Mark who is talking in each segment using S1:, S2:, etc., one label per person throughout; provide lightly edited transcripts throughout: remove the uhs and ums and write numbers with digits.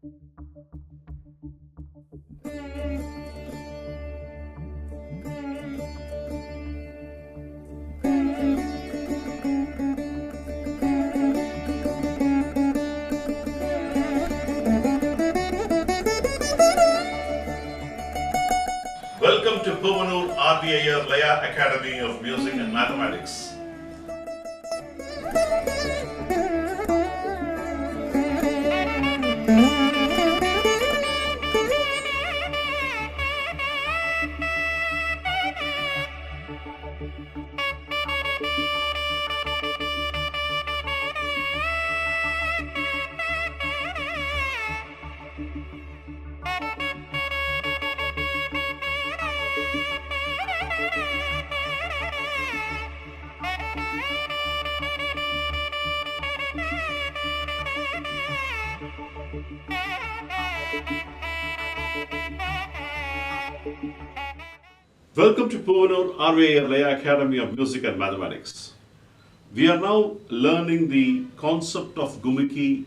S1: Welcome to Puvanur Aadhi Laya Academy of Music and Mathematics. Welcome to Puvanur Aadhi Laya Academy of Music and Mathematics. We are now learning the concept of Gumki,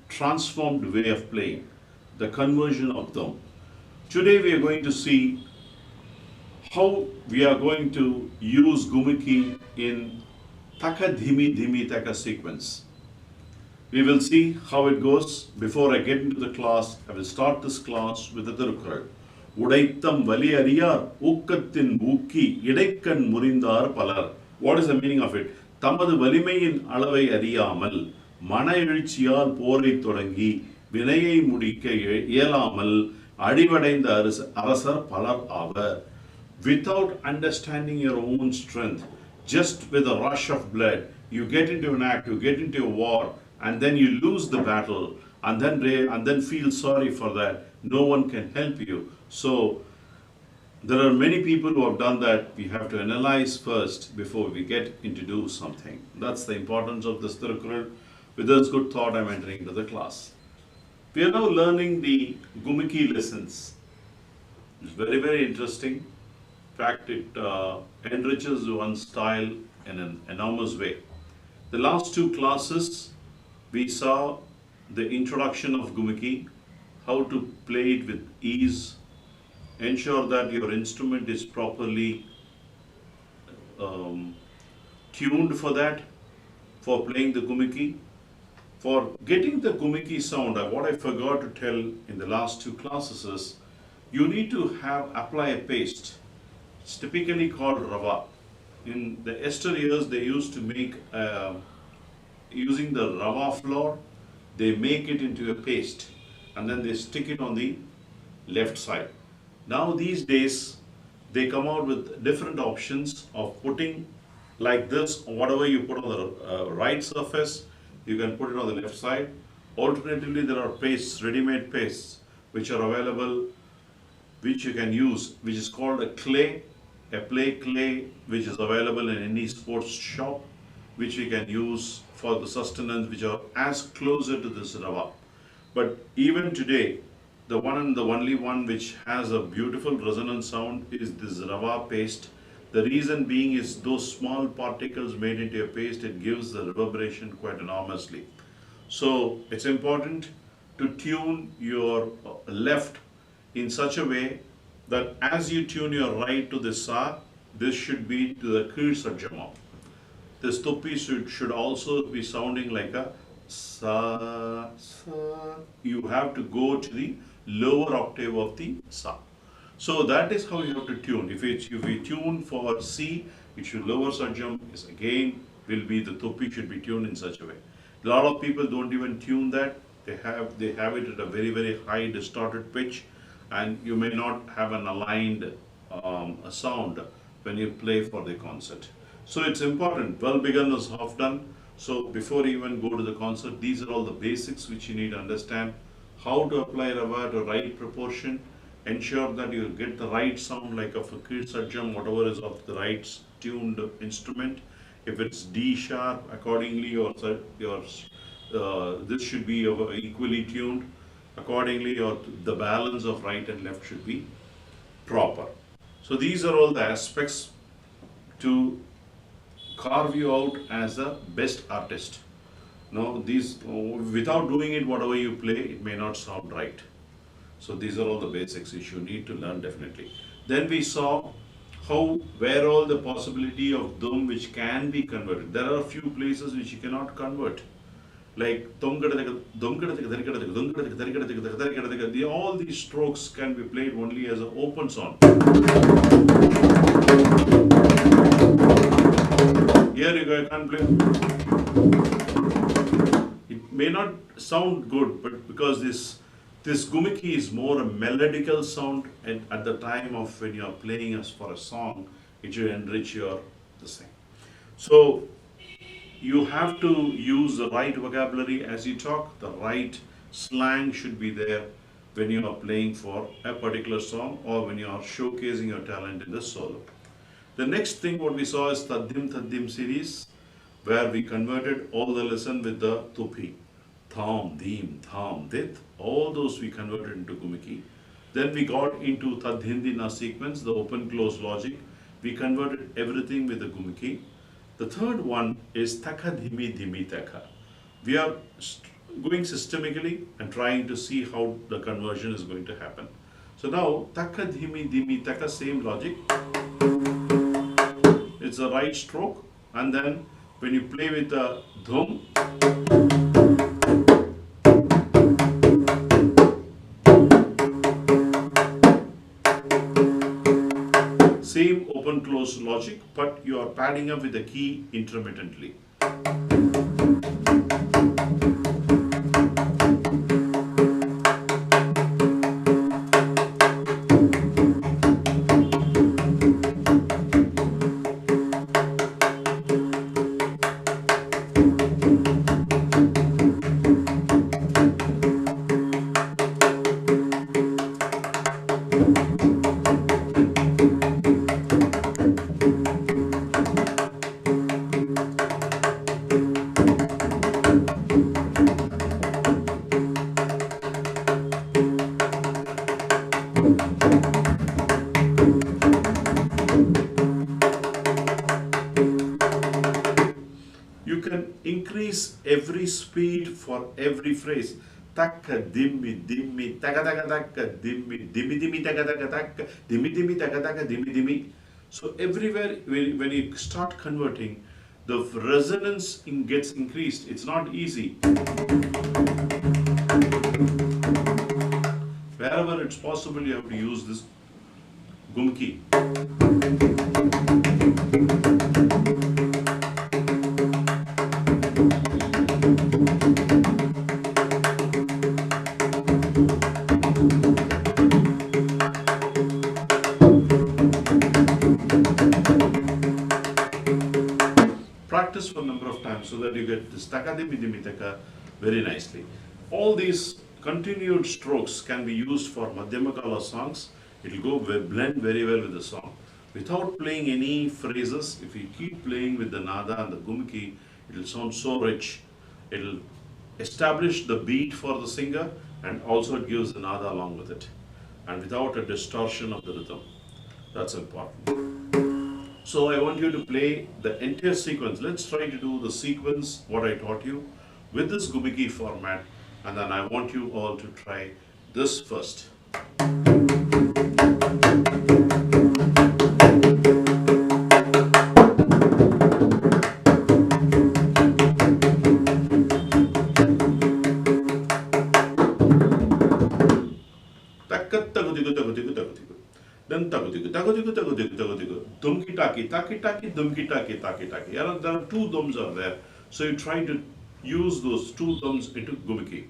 S1: transformed way of playing, the conversion of them. Today we are going to see how we are going to use Gumki in Taka Dhimi Dhimi Taka sequence. We will see how it goes. Before I get into the class, I will start this class with the Tirukkural. உடைத்தம் வலி அறியார் ஊக்கத்தின் ஊக்கி இடைக்கண் முறிந்தார் பலர். What is the meaning of it? தமது வலிமையின் அளவை அறியாமல் மன எழுச்சியால் போரை தொடங்கி வினையை முடிக்க இயலாமல் அடிவடைந்த அரசர் பலர் ஆவர். Without understanding your own strength, just with a rush of blood, you get into an act, you get into a war, and then you lose the battle, and then feel sorry for that. No one can help you. So there are many people who have done that. We have to analyze first before we get into do something. That's the importance of this Tirukkural. With this good thought, I'm entering into the class. We are now learning the Gumki lessons. It's very, very interesting. In fact, it enriches one's style in an enormous way. The last two classes, we saw the introduction of Gumki, how to play it with ease, ensure that your instrument is properly tuned for that, for playing the Gumki. For getting the Gumki sound, what I forgot to tell in the last two classes is, you need to apply a paste. It's typically called rava. In the yesteryears, they used to make, using the rava flour, they make it into a paste and then they stick it on the left side. Now these days, they come out with different options of putting like this, whatever you put on the right surface, you can put it on the left side. Alternatively, there are pastes, ready-made pastes, which are available, which you can use, which is called a play clay, which is available in any sports shop, which we can use for the sustenance, which are as closer to this rava. But even today, the one and the only one which has a beautiful resonant sound is this rava paste. The reason being is those small particles made into a paste, it gives the reverberation quite enormously. So it's important to tune your left in such a way that as you tune your right to the sa, this should be to the kir sajjama. This tupi should also be sounding like a sa, sa. You have to go to the lower octave of the sa. So that is how you have to tune. If we tune for C, it should lower sajjam is again will be the tupi should be tuned in such a way. A lot of people don't even tune that. They have it at a very, very high distorted pitch, and you may not have an aligned sound when you play for the concert. So it's important. Well begun is half done. So before you even go to the concert, these are all the basics which you need to understand. How to apply rava to right proportion. Ensure that you get the right sound like a fakir sajjam, whatever is of the right tuned instrument. If it's D sharp, accordingly, this should be equally tuned. Accordingly, or the balance of right and left should be proper. So these are all the aspects to carve you out as a best artist. No, these without doing it, whatever you play, it may not sound right. So these are all the basics which you need to learn definitely. Then we saw how where all the possibility of dum which can be converted. There are a few places which you cannot convert. Like all these strokes can be played only as an open sound. Here you can't play. It may not sound good, but because this gumiki is more a melodical sound, and at the time of when you are playing as for a song, it will enrich your this thing. So you have to use the right vocabulary as you talk, the right slang should be there when you are playing for a particular song or when you are showcasing your talent in the solo. The next thing what we saw is Taddim series, where we converted all the lesson with the tupi. Tham, Dim, Tham, Dit, all those we converted into Gumiki. Then we got into Tadhindina sequence, the open close logic. We converted everything with the Gumiki. The third one is Taka Dhimi Dhimi Taka. We are going systemically and trying to see how the conversion is going to happen. So now, Taka Dhimi Dhimi Taka, same logic. It's the right stroke, and then when you play with the dhum, same open close logic, but you are padding up with the key intermittently. You can increase every speed for every phrase. Taka dimmi dimmi taka taka taka dimmi dimmi dimmi taka taka taka dimmi dimmi taka taka dimmi dimmi. So everywhere when you start converting, the resonance gets increased. It's not easy. Wherever it's possible, you have to use this gumki. Practice for a number of times so that you get this taka dimi dimi taka very nicely. All these continued strokes can be used for Madhyamakala songs. It will go blend very well with the song. Without playing any phrases, if you keep playing with the nada and the gumki, it will sound so rich. It will establish the beat for the singer, and also it gives the nada along with it, and without a distortion of the rhythm. That's important. So I want you to play the entire sequence. Let's try to do the sequence, what I taught you, with this gumiki format, and then I want you all to try this first. Then tagudigu, tagudigu, tagudigu, tagudigu, dumki taki, taki taki, dumki taki, taki taki. There are two dums are there. So you try to use those two dums into gumiki.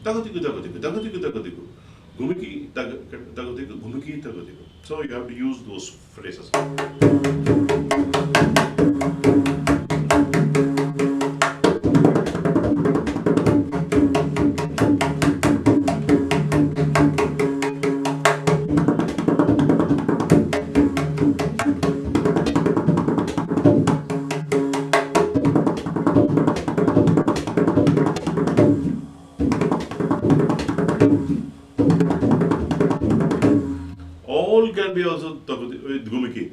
S1: Tagudigu, tagudigu, tagudigu, tagudigu. Gumiki, tagudigu, gumiki, tagudigu. So you have to use those phrases. All can be also with gumiki.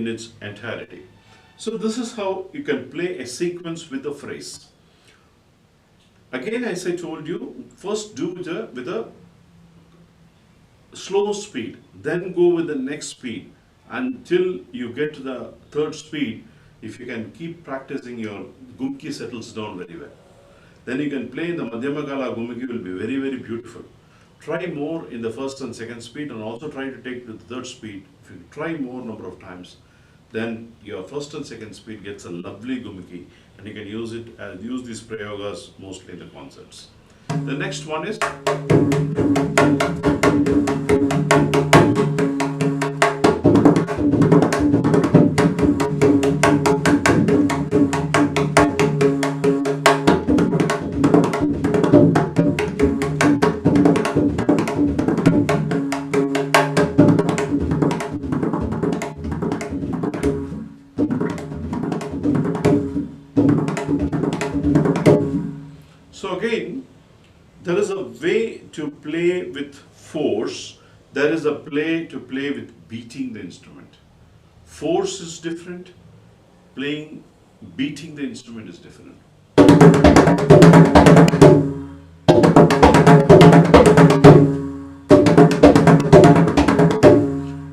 S1: in its entirety. So this is how you can play a sequence with the phrase. Again, as I told you, first do with a slow speed, then go with the next speed until you get to the third speed. If you can keep practicing, your Gumki settles down very well. Then you can play in the Madhyamakala Gumki, will be very, very beautiful. Try more in the first and second speed, and also try to take to the third speed. If you try more number of times, then your first and second speed gets a lovely Gumki, and you can use it and use these prayogas mostly in the concerts. The next one is so again, there is a way to play with force, there is a play to play with beating the instrument. Force is different, beating the instrument is different.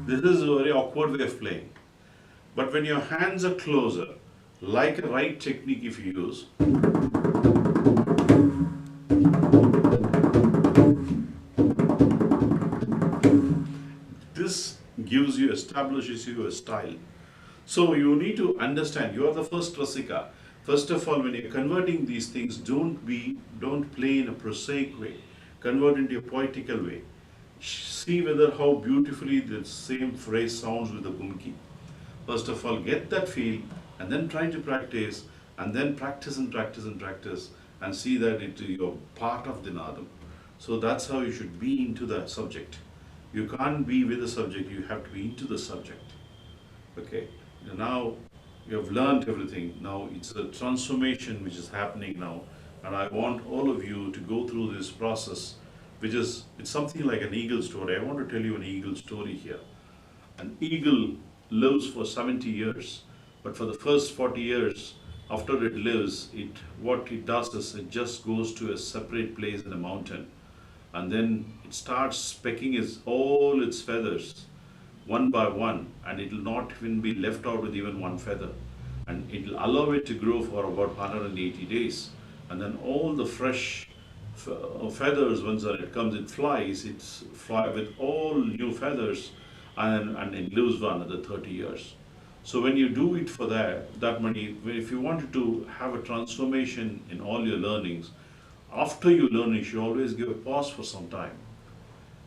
S1: This is a very awkward way of playing. But when your hands are closer, like a right technique if you use, this establishes you a style. So you need to understand, you are the first Rasika. First of all, when you're converting these things, don't play in a prosaic way. Convert into a poetical way. See whether how beautifully the same phrase sounds with the Gumki. First of all, get that feel, and then try to practice, and then practice and practice and practice, and see that you're part of the Nadam. So that's how you should be into the subject. You can't be with the subject, you have to be into the subject. Okay, now you have learned everything. Now it's a transformation which is happening now, and I want all of you to go through this process, it's something like an eagle story. I want to tell you an eagle story here. An eagle lives for 70 years, but for the first 40 years, after it lives, what it does is it just goes to a separate place in a mountain, and then it starts pecking all its feathers one by one, and it will not even be left out with even one feather, and it will allow it to grow for about 180 days, and then all the fresh feathers, once it comes, it flies with all new feathers, and it lives for another 30 years. So when you do it for that money, if you wanted to have a transformation in all your learnings, after you learn, you should always give a pause for some time.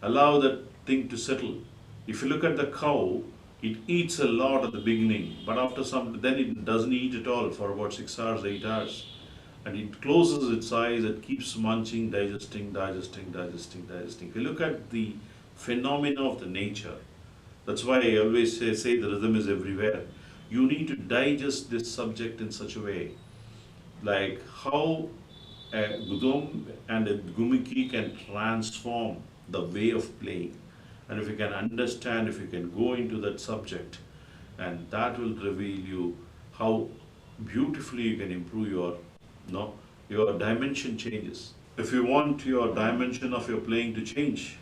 S1: Allow that thing to settle. If you look at the cow, it eats a lot at the beginning, but then it doesn't eat at all for about 6 hours, 8 hours. And it closes its eyes, it keeps munching, digesting. If you look at the phenomena of the nature, that's why I always say the rhythm is everywhere. You need to digest this subject in such a way, like how a gudum and a gumiki can transform the way of playing. And if you can understand, if you can go into that subject, and that will reveal you how beautifully you can improve your dimension changes. If you want your dimension of your playing to change,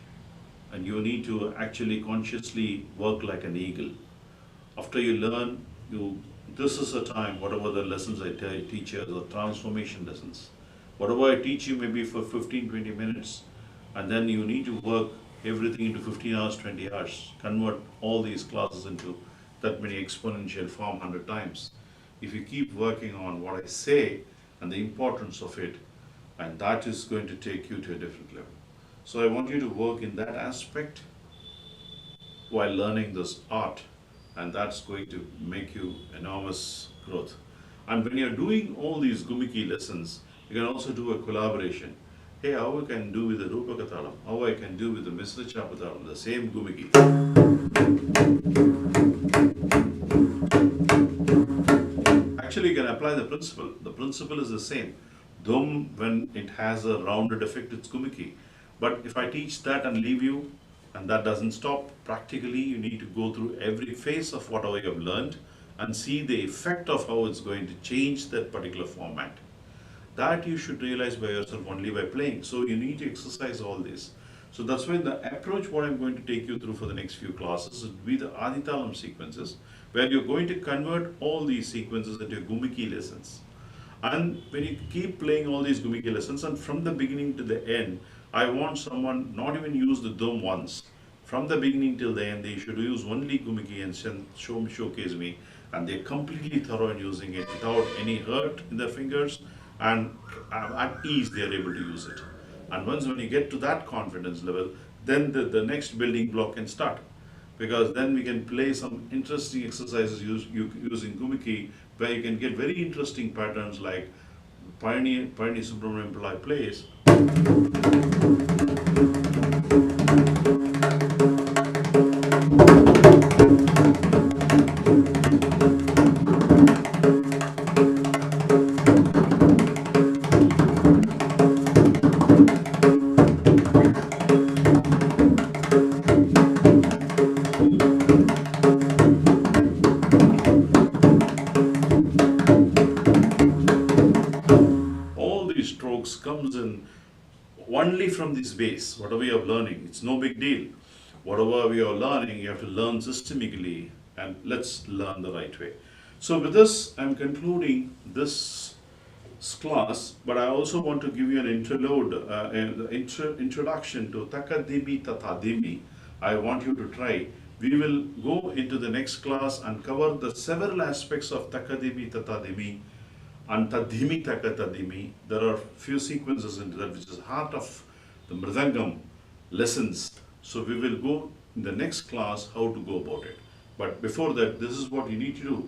S1: and you need to actually consciously work like an eagle. After you learn, this is a time, whatever the lessons I teach you, the transformation lessons. Whatever I teach you maybe for 15-20 minutes, and then you need to work everything into 15 hours, 20 hours. Convert all these classes into that many exponential form 100 times. If you keep working on what I say and the importance of it, and that is going to take you to a different level. So I want you to work in that aspect while learning this art, and that's going to make you enormous growth. And when you're doing all these Gumiki lessons, you can also do a collaboration. Hey, how I can do with the Rupaka Thalam, how I can do with the Misra Chapathalam, the same Gumiki. Actually, you can apply the principle. The principle is the same. Dhum, when it has a rounded effect, it's Gumiki. But if I teach that and leave you, And that doesn't stop. Practically, you need to go through every phase of whatever you have learned and see the effect of how it's going to change that particular format. That you should realize by yourself only by playing. So you need to exercise all this. So that's why the approach what I'm going to take you through for the next few classes would be the Aadhi Thalam sequences, where you're going to convert all these sequences into Gumki lessons. And when you keep playing all these Gumki lessons, and from the beginning to the end, I want someone not even use the dum once. From the beginning till the end, they should use only Gumki and showcase me, and they're completely thorough in using it without any hurt in their fingers, and at ease they are able to use it. And once when you get to that confidence level, then the next building block can start. Because then we can play some interesting exercises using Gumki, where you can get very interesting patterns like Pioneer Subramanian Pillai plays. Strokes comes in only from this base, whatever you're learning. It's no big deal. Whatever we are learning, you have to learn systemically, and let's learn the right way. So with this, I'm concluding this class, but I also want to give you an introduction to Takadimi Tatadimi. I want you to try. We will go into the next class and cover the several aspects of Takadimi Tatadimi and Tadhimi Takatadimi. There are few sequences into that, which is heart of the Mridangam lessons. So we will go in the next class how to go about it. But before that, this is what you need to do.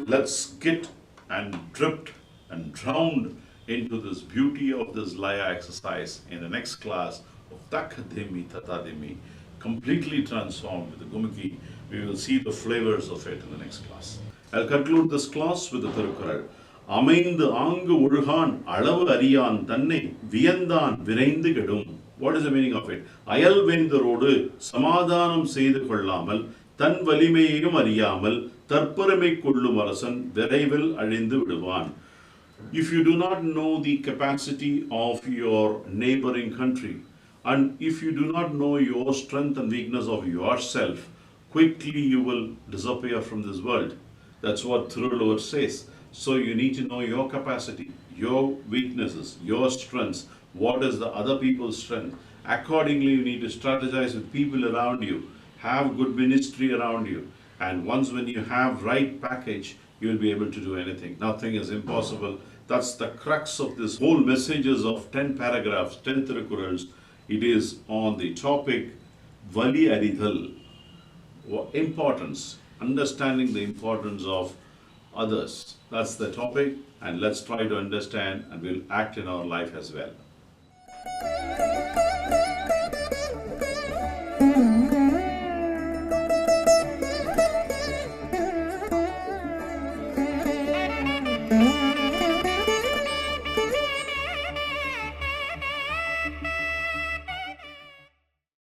S1: Let's get and dripped and drowned into this beauty of this Laya exercise in the next class of Takademi Tatademi, completely transformed with the Gumki. We will see the flavors of it in the next class. I'll conclude this class with the Thirukkural. அமைந்து ஆங்கு ஒழுகான் அளவு அறியான் தன்னை வியந்தான் விரைந்து கெடும். What is the meaning of it? அயல்வேந்தரோடு சமாதானம் செய்து கொள்ளாமல் தன் வலிமையையும் அறியாமல் தற்பெருமை கொள்ளும் அரசன் விரைவில் அழிந்து விடுவான். If you do not know the capacity of your neighboring country, and if you do not know your strength and weakness of yourself, quickly you will disappear from this world. That's what Thirulur says. So you need to know your capacity, your weaknesses, your strengths. What is the other people's strength? Accordingly, you need to strategize with people around you. Have good ministry around you. And once when you have right package, you will be able to do anything. Nothing is impossible. That's the crux of this whole messages of 10 paragraphs, 10 Thirukkurals. It is on the topic Vali Aridhal. Importance, understanding the importance of others. That's the topic, and let's try to understand, and we'll act in our life as well.